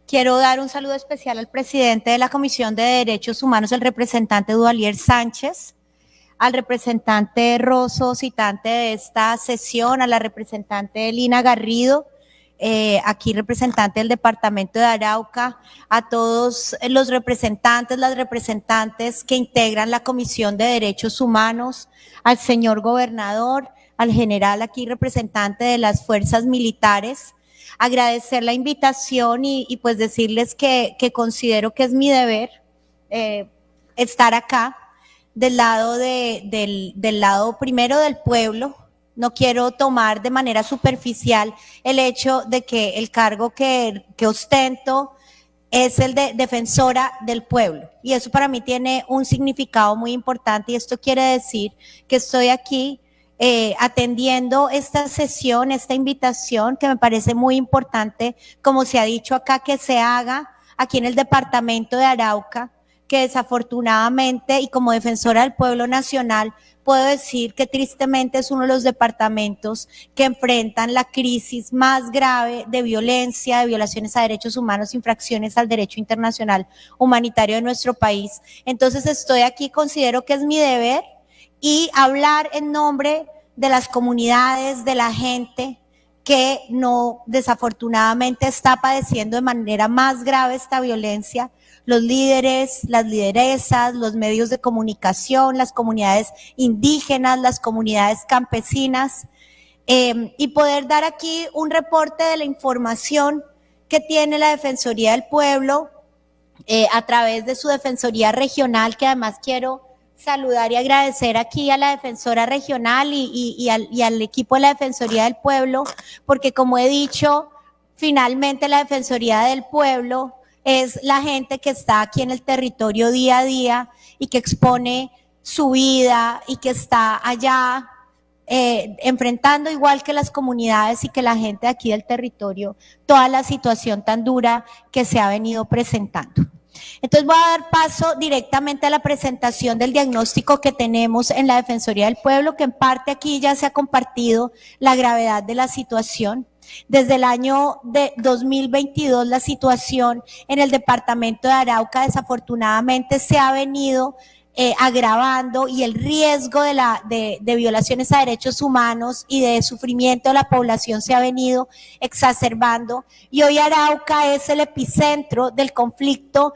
Quiero dar un saludo especial al presidente de la Comisión de Derechos Humanos, el representante Duvalier Sánchez, al representante Rosso, citante de esta sesión, a la representante Lina Garrido, aquí representante del departamento de Arauca, a todos los representantes, las representantes que integran la Comisión de Derechos Humanos, al señor gobernador, al general aquí representante de las fuerzas militares. Agradecer la invitación y pues decirles que considero que es mi deber estar acá del lado del lado primero del pueblo. No quiero tomar de manera superficial el hecho de que el cargo que ostento es el de defensora del pueblo, y eso para mí tiene un significado muy importante, y esto quiere decir que estoy aquí atendiendo esta sesión, esta invitación que me parece muy importante, como se ha dicho acá, que se haga aquí en el departamento de Arauca, que desafortunadamente, y como defensora del pueblo nacional, puedo decir que tristemente es uno de los departamentos que enfrentan la crisis más grave de violencia, de violaciones a derechos humanos, infracciones al derecho internacional humanitario de nuestro país. Entonces estoy aquí, considero que es mi deber, y hablar en nombre de las comunidades, de la gente que no, desafortunadamente, está padeciendo de manera más grave esta violencia, los líderes, las lideresas, los medios de comunicación, las comunidades indígenas, las comunidades campesinas, y poder dar aquí un reporte de la información que tiene la Defensoría del Pueblo a través de su Defensoría Regional, que además quiero saludar y agradecer aquí a la Defensora Regional y al equipo de la Defensoría del Pueblo, porque como he dicho, finalmente la Defensoría del Pueblo es la gente que está aquí en el territorio día a día y que expone su vida y que está allá enfrentando, igual que las comunidades y que la gente de aquí del territorio, toda la situación tan dura que se ha venido presentando. Entonces voy a dar paso directamente a la presentación del diagnóstico que tenemos en la Defensoría del Pueblo, que en parte aquí ya se ha compartido la gravedad de la situación. Desde el año de 2022 la situación en el departamento de Arauca desafortunadamente se ha venido agravando, y el riesgo de violaciones a derechos humanos y de sufrimiento de la población se ha venido exacerbando, y hoy Arauca es el epicentro del conflicto,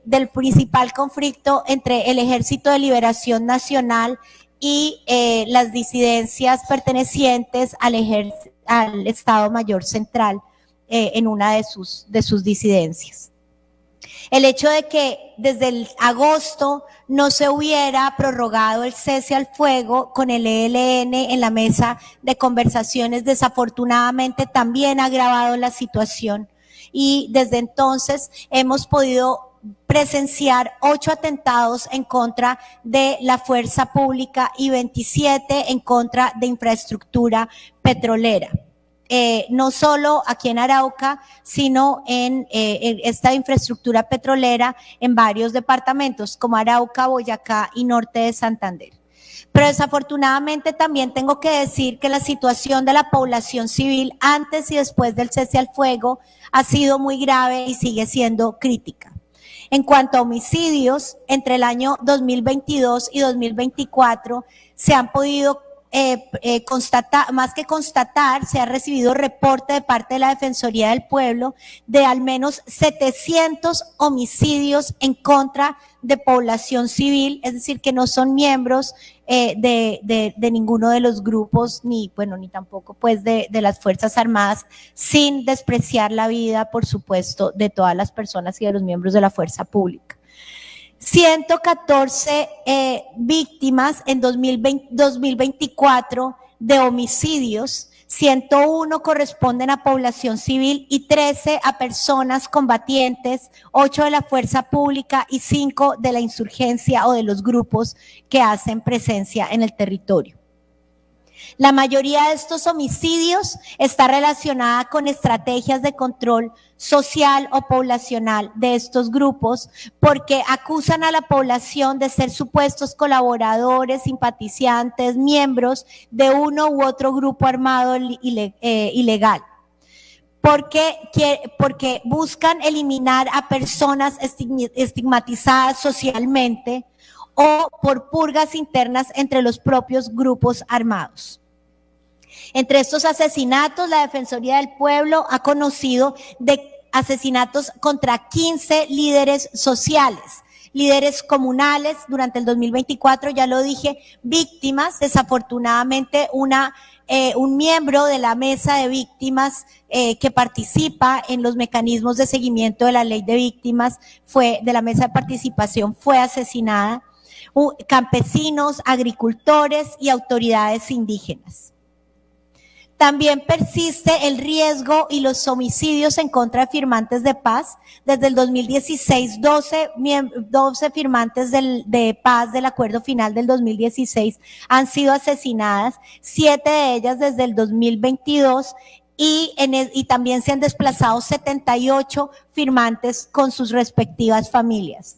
del principal conflicto entre el Ejército de Liberación Nacional y las disidencias pertenecientes al Estado Mayor Central en una de sus disidencias. El hecho de que desde el agosto no se hubiera prorrogado el cese al fuego con el ELN en la mesa de conversaciones, desafortunadamente también ha agravado la situación, y desde entonces hemos podido presenciar 8 atentados en contra de la fuerza pública y 27 en contra de infraestructura petrolera. No solo aquí en Arauca, sino en esta infraestructura petrolera en varios departamentos como Arauca, Boyacá y norte de Santander. Pero desafortunadamente también tengo que decir que la situación de la población civil antes y después del cese al fuego ha sido muy grave y sigue siendo crítica. En cuanto a homicidios, entre el año 2022 y 2024 se han podido constatar, más que constatar, se ha recibido reporte de parte de la Defensoría del Pueblo de al menos 700 homicidios en contra de población civil, es decir, que no son miembros de ninguno de los grupos, ni tampoco pues de las Fuerzas Armadas, sin despreciar la vida, por supuesto, de todas las personas y de los miembros de la fuerza pública. 114 víctimas en 2024 de homicidios, 101 corresponden a población civil y 13 a personas combatientes, 8 de la fuerza pública y 5 de la insurgencia o de los grupos que hacen presencia en el territorio. La mayoría de estos homicidios está relacionada con estrategias de control social o poblacional de estos grupos, porque acusan a la población de ser supuestos colaboradores, simpatizantes, miembros de uno u otro grupo armado ilegal. porque buscan eliminar a personas estigmatizadas socialmente o por purgas internas entre los propios grupos armados. Entre estos asesinatos, la Defensoría del Pueblo ha conocido de asesinatos contra 15 líderes sociales, líderes comunales durante el 2024, ya lo dije, víctimas, desafortunadamente un miembro de la mesa de víctimas que participa en los mecanismos de seguimiento de la ley de víctimas de la mesa de participación fue asesinada, campesinos, agricultores y autoridades indígenas. También persiste el riesgo y los homicidios en contra de firmantes de paz. Desde el 2016, 12 firmantes de paz del acuerdo final del 2016 han sido asesinadas, 7 de ellas desde el 2022 y también se han desplazado 78 firmantes con sus respectivas familias.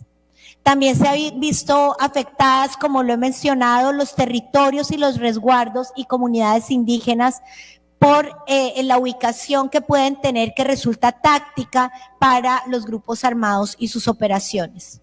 También se han visto afectadas, como lo he mencionado, los territorios y los resguardos y comunidades indígenas por la ubicación que pueden tener, que resulta táctica para los grupos armados y sus operaciones.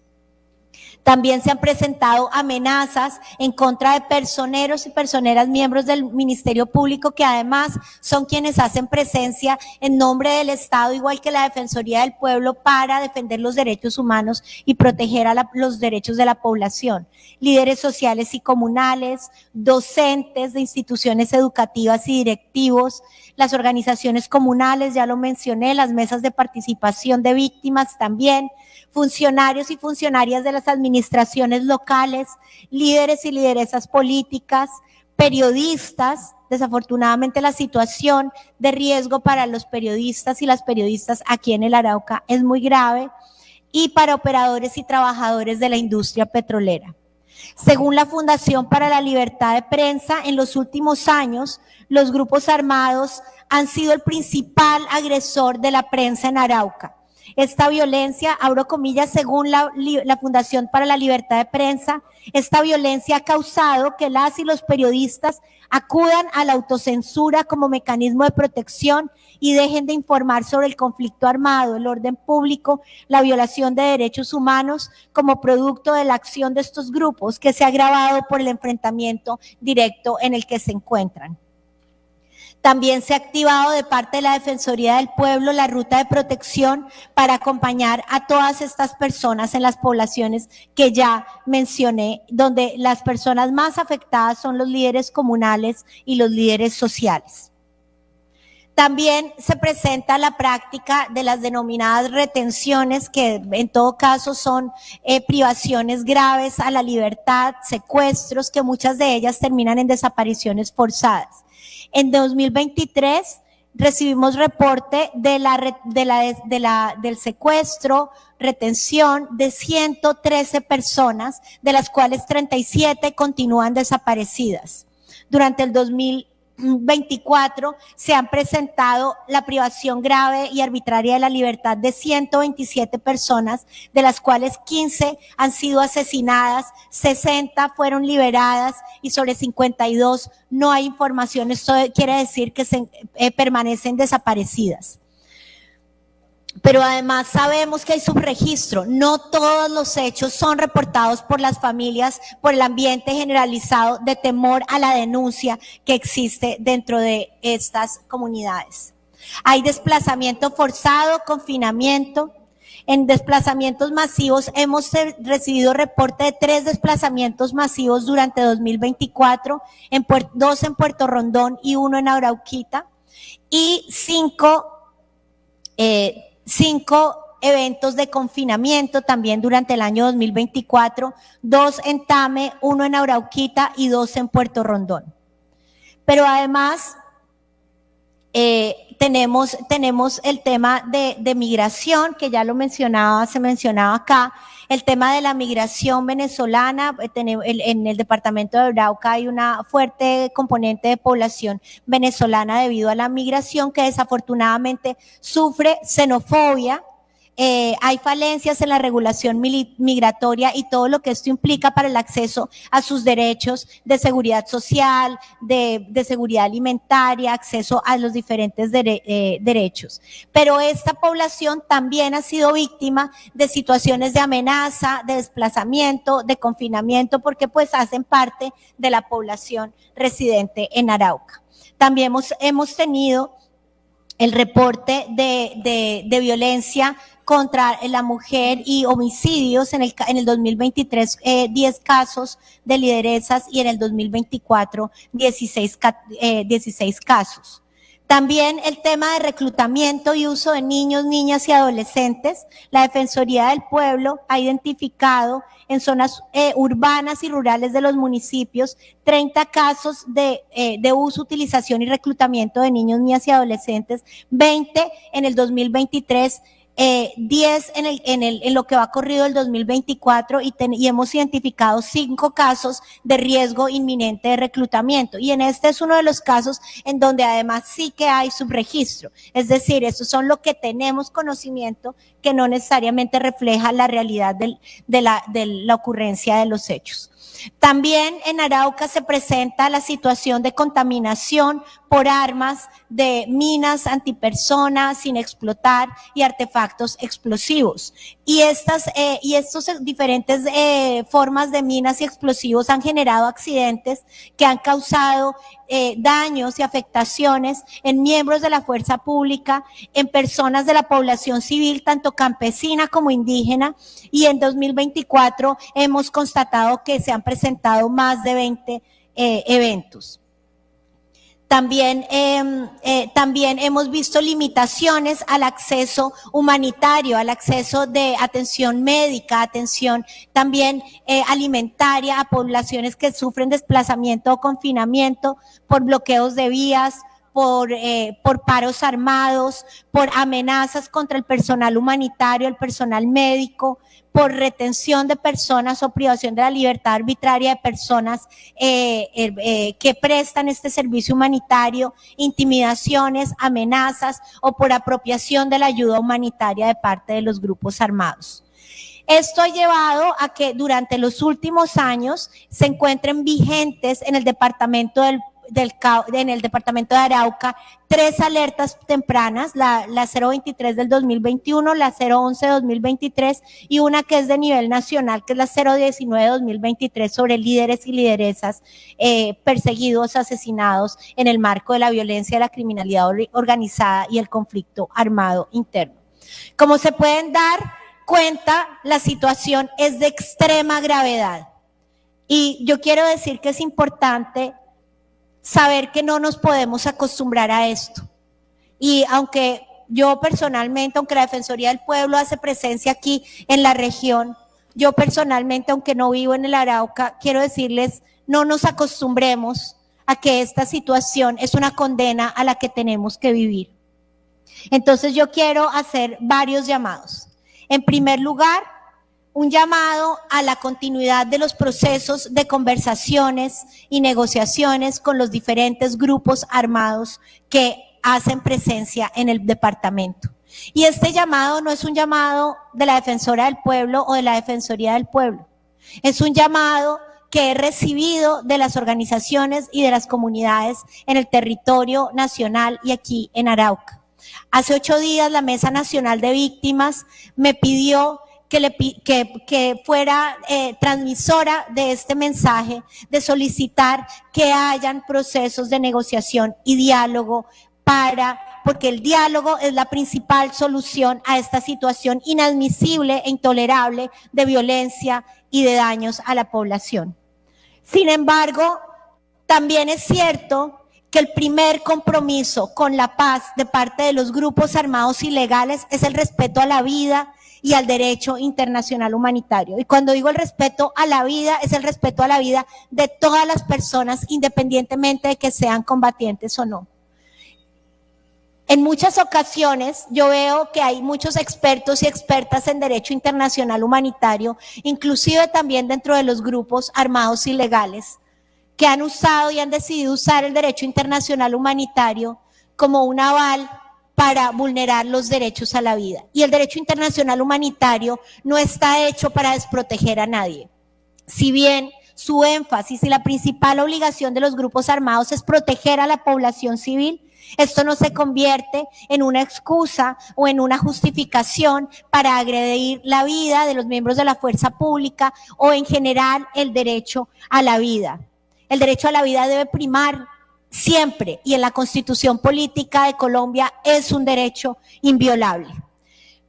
También se han presentado amenazas en contra de personeros y personeras miembros del Ministerio Público, que además son quienes hacen presencia en nombre del Estado, igual que la Defensoría del Pueblo, para defender los derechos humanos y proteger los derechos de la población. Líderes sociales y comunales, docentes de instituciones educativas y directivos, las organizaciones comunales, ya lo mencioné, las mesas de participación de víctimas también, funcionarios y funcionarias de las administraciones locales, líderes y lideresas políticas, periodistas. Desafortunadamente la situación de riesgo para los periodistas y las periodistas aquí en el Arauca es muy grave, y para operadores y trabajadores de la industria petrolera. Según la Fundación para la Libertad de Prensa, en los últimos años, los grupos armados han sido el principal agresor de la prensa en Arauca. Esta violencia, abro comillas, según la Fundación para la Libertad de Prensa, esta violencia ha causado que las y los periodistas acudan a la autocensura como mecanismo de protección y dejen de informar sobre el conflicto armado, el orden público, la violación de derechos humanos como producto de la acción de estos grupos, que se ha agravado por el enfrentamiento directo en el que se encuentran. También se ha activado de parte de la Defensoría del Pueblo la ruta de protección para acompañar a todas estas personas en las poblaciones que ya mencioné, donde las personas más afectadas son los líderes comunales y los líderes sociales. También se presenta la práctica de las denominadas retenciones, que en todo caso son privaciones graves a la libertad, secuestros, que muchas de ellas terminan en desapariciones forzadas. En 2023 recibimos reporte del secuestro, retención de 113 personas, de las cuales 37 continúan desaparecidas. Durante el 2024 se han presentado la privación grave y arbitraria de la libertad de 127 personas, de las cuales 15 han sido asesinadas, 60 fueron liberadas y sobre 52 no hay información. Esto quiere decir que permanecen desaparecidas. Pero además sabemos que hay subregistro. No todos los hechos son reportados por las familias por el ambiente generalizado de temor a la denuncia que existe dentro de estas comunidades. Hay desplazamiento forzado, confinamiento. En desplazamientos masivos hemos recibido reporte de 3 desplazamientos masivos durante 2024, 2 en Puerto Rondón y 1 en Arauquita, y 5 eventos de confinamiento también durante el año 2024, 2 en Tame, 1 en Arauquita y 2 en Puerto Rondón. Pero además tenemos el tema de migración, que ya lo mencionaba, se mencionaba acá. El tema de la migración venezolana, en el departamento de Arauca hay una fuerte componente de población venezolana debido a la migración, que desafortunadamente sufre xenofobia, hay falencias en la regulación migratoria y todo lo que esto implica para el acceso a sus derechos de seguridad social, de seguridad alimentaria, acceso a los diferentes derechos. Pero esta población también ha sido víctima de situaciones de amenaza, de desplazamiento, de confinamiento, porque pues hacen parte de la población residente en Arauca. También hemos tenido el reporte de violencia contra la mujer y homicidios en el 2023, 10 casos de lideresas, y en el 2024, 16 casos. También el tema de reclutamiento y uso de niños, niñas y adolescentes. La Defensoría del Pueblo ha identificado en zonas urbanas y rurales de los municipios 30 casos de uso, utilización y reclutamiento de niños, niñas y adolescentes, 20 en el 2023, 10 en lo que va corrido el 2024, y hemos identificado 5 casos de riesgo inminente de reclutamiento. Y en este es uno de los casos en donde además sí que hay subregistro. Es decir, estos son lo que tenemos conocimiento, que no necesariamente refleja la realidad de la ocurrencia de los hechos. También en Arauca se presenta la situación de contaminación por armas de minas antipersonas sin explotar y artefactos explosivos. Y estos diferentes formas de minas y explosivos han generado accidentes que han causado daños y afectaciones en miembros de la fuerza pública, en personas de la población civil, tanto campesina como indígena, y en 2024 hemos constatado que se han presentado más de 20 eventos. También hemos visto limitaciones al acceso humanitario, al acceso de atención médica, atención también alimentaria a poblaciones que sufren desplazamiento o confinamiento por bloqueos de vías, por paros armados, por amenazas contra el personal humanitario, el personal médico, por retención de personas o privación de la libertad arbitraria de personas que prestan este servicio humanitario, intimidaciones, amenazas o por apropiación de la ayuda humanitaria de parte de los grupos armados. Esto ha llevado a que durante los últimos años se encuentren vigentes en el departamento en el departamento de Arauca 3 alertas tempranas, la 023 del 2021, la 011 2023 y una que es de nivel nacional, que es la 019 2023, sobre líderes y lideresas perseguidos, asesinados en el marco de la violencia, la criminalidad organizada y el conflicto armado interno. Como se pueden dar cuenta, la situación es de extrema gravedad, y yo quiero decir que es importante saber que no nos podemos acostumbrar a esto. Y aunque yo personalmente, aunque la Defensoría del Pueblo hace presencia aquí en la región, yo personalmente, aunque no vivo en el Arauca, quiero decirles, no nos acostumbremos a que esta situación es una condena a la que tenemos que vivir. Entonces yo quiero hacer varios llamados. En primer lugar, un llamado a la continuidad de los procesos de conversaciones y negociaciones con los diferentes grupos armados que hacen presencia en el departamento. Y este llamado no es un llamado de la Defensora del Pueblo o de la Defensoría del Pueblo. Es un llamado que he recibido de las organizaciones y de las comunidades en el territorio nacional y aquí en Arauca. Hace 8 días la Mesa Nacional de Víctimas me pidió que fuera transmisora de este mensaje, de solicitar que hayan procesos de negociación y diálogo porque el diálogo es la principal solución a esta situación inadmisible e intolerable de violencia y de daños a la población. Sin embargo, también es cierto que el primer compromiso con la paz de parte de los grupos armados ilegales es el respeto a la vida y al derecho internacional humanitario. Y cuando digo el respeto a la vida, es el respeto a la vida de todas las personas, independientemente de que sean combatientes o no. En muchas ocasiones yo veo que hay muchos expertos y expertas en derecho internacional humanitario, inclusive también dentro de los grupos armados ilegales, que han usado y han decidido usar el derecho internacional humanitario como un aval para vulnerar los derechos a la vida. Y el derecho internacional humanitario no está hecho para desproteger a nadie. Si bien su énfasis y la principal obligación de los grupos armados es proteger a la población civil, esto no se convierte en una excusa o en una justificación para agredir la vida de los miembros de la fuerza pública o en general el derecho a la vida. El derecho a la vida debe primar siempre, y en la Constitución Política de Colombia es un derecho inviolable.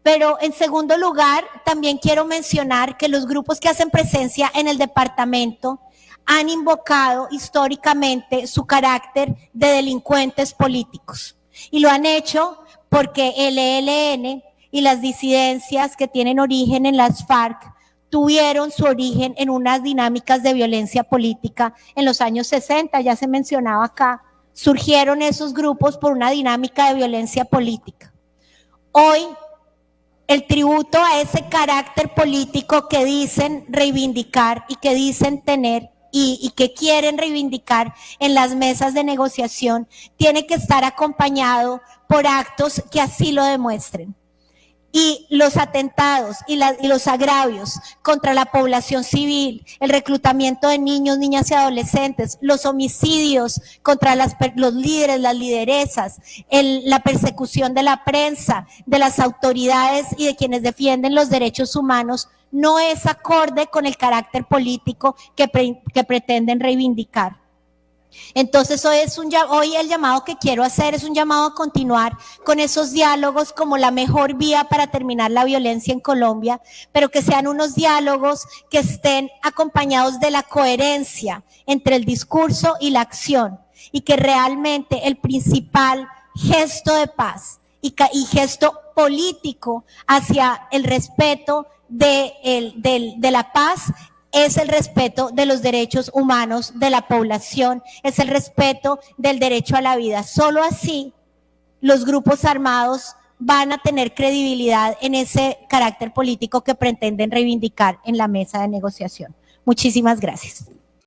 Pero en segundo lugar, también quiero mencionar que los grupos que hacen presencia en el departamento han invocado históricamente su carácter de delincuentes políticos. Y lo han hecho porque el ELN y las disidencias que tienen origen en las FARC tuvieron su origen en unas dinámicas de violencia política en los años 60, ya se mencionaba acá, surgieron esos grupos por una dinámica de violencia política. Hoy, el tributo a ese carácter político que dicen reivindicar y que dicen tener y que quieren reivindicar en las mesas de negociación tiene que estar acompañado por actos que así lo demuestren. Y los atentados y los agravios contra la población civil, el reclutamiento de niños, niñas y adolescentes, los homicidios contra los líderes, las lideresas, la persecución de la prensa, de las autoridades y de quienes defienden los derechos humanos, no es acorde con el carácter político que pretenden reivindicar. Entonces hoy el llamado que quiero hacer es un llamado a continuar con esos diálogos como la mejor vía para terminar la violencia en Colombia, pero que sean unos diálogos que estén acompañados de la coherencia entre el discurso y la acción, y que realmente el principal gesto de paz y gesto político hacia el respeto de la paz es el respeto de los derechos humanos de la población, es el respeto del derecho a la vida. Solo así los grupos armados van a tener credibilidad en ese carácter político que pretenden reivindicar en la mesa de negociación. Muchísimas gracias.